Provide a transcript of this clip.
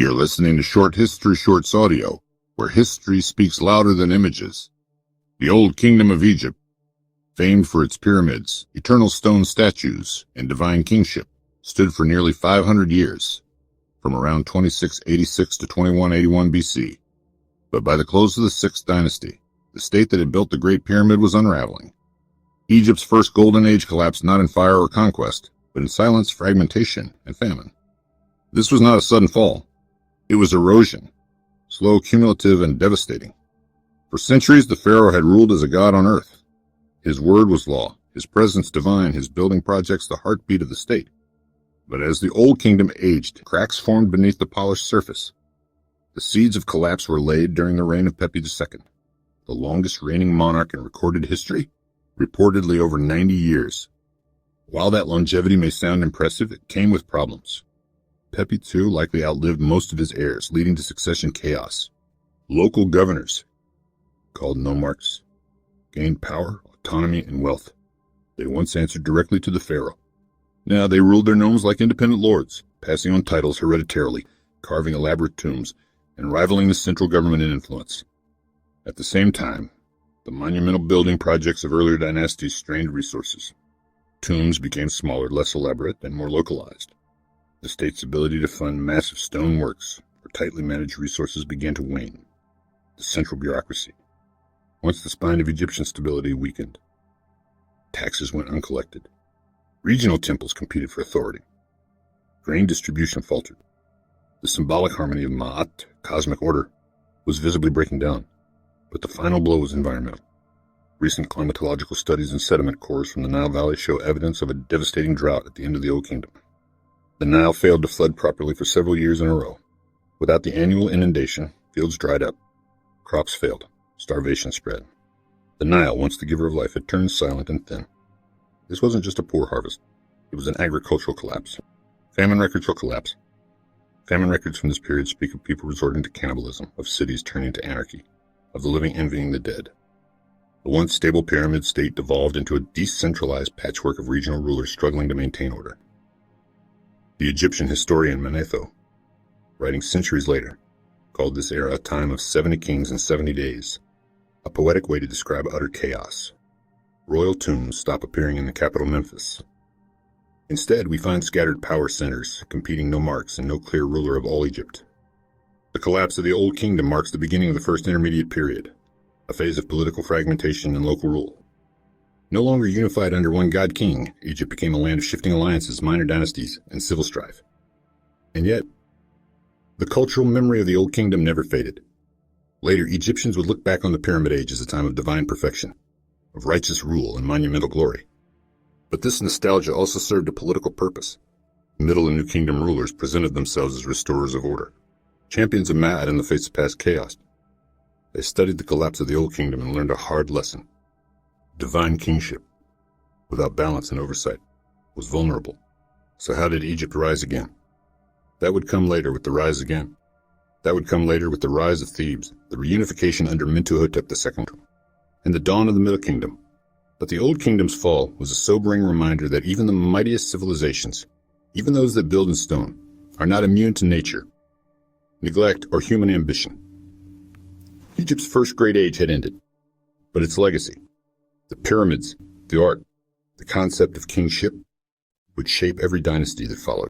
You're listening to Short History Shorts Audio, where history speaks louder than images. The Old Kingdom of Egypt, famed for its pyramids, eternal stone statues, and divine kingship, stood for nearly 500 years, from around 2686 to 2181 BC. But by the close of the 6th dynasty, the state that had built the Great Pyramid was unraveling. Egypt's first golden age collapsed not in fire or conquest, but in silence, fragmentation, and famine. This was not a sudden fall. It was erosion, slow, cumulative, and devastating. For centuries, the pharaoh had ruled as a god on earth. His word was law, his presence divine, his building projects the heartbeat of the state. But as the Old Kingdom aged, cracks formed beneath the polished surface. The seeds of collapse were laid during the reign of Pepi II, the longest reigning monarch in recorded history, reportedly over 90 years. While that longevity may sound impressive, it came with problems. Pepi II likely outlived most of his heirs, leading to succession chaos. Local governors, called nomarchs, gained power, autonomy, and wealth. They once answered directly to the pharaoh. Now they ruled their nomes like independent lords, passing on titles hereditarily, carving elaborate tombs, and rivaling the central government in influence. At the same time, the monumental building projects of earlier dynasties strained resources. Tombs became smaller, less elaborate, and more localized. The state's ability to fund massive stone works or tightly managed resources began to wane. The central bureaucracy, once the spine of Egyptian stability, weakened. Taxes went uncollected. Regional temples competed for authority. Grain distribution faltered. The symbolic harmony of Ma'at, cosmic order, was visibly breaking down. But the final blow was environmental. Recent climatological studies and sediment cores from the Nile Valley show evidence of a devastating drought at the end of the Old Kingdom. The Nile failed to flood properly for several years in a row. Without the annual inundation, fields dried up. Crops failed. Starvation spread. The Nile, once the giver of life, had turned silent and thin. This wasn't just a poor harvest. It was an agricultural collapse. Famine records will collapse. Famine records from this period speak of people resorting to cannibalism, of cities turning to anarchy, of the living envying the dead. The once stable pyramid state devolved into a decentralized patchwork of regional rulers struggling to maintain order. The Egyptian historian Manetho, writing centuries later, called this era a time of 70 kings and 70 days, a poetic way to describe utter chaos. Royal tombs stop appearing in the capital Memphis. Instead, we find scattered power centers, competing nomarchs and no clear ruler of all Egypt. The collapse of the Old Kingdom marks the beginning of the First Intermediate Period, a phase of political fragmentation and local rule. No longer unified under one god-king, Egypt became a land of shifting alliances, minor dynasties, and civil strife. And yet, the cultural memory of the Old Kingdom never faded. Later, Egyptians would look back on the Pyramid Age as a time of divine perfection, of righteous rule and monumental glory. But this nostalgia also served a political purpose. Middle and New Kingdom rulers presented themselves as restorers of order, champions of Ma'at in the face of past chaos. They studied the collapse of the Old Kingdom and learned a hard lesson. Divine kingship, without balance and oversight, was vulnerable. So how did Egypt rise again? That would come later with the rise of Thebes, the reunification under Mentuhotep II, and the dawn of the Middle Kingdom. But the Old Kingdom's fall was a sobering reminder that even the mightiest civilizations, even those that build in stone, are not immune to nature, neglect, or human ambition. Egypt's first great age had ended, but its legacy, the pyramids, the art, the concept of kingship, would shape every dynasty that followed.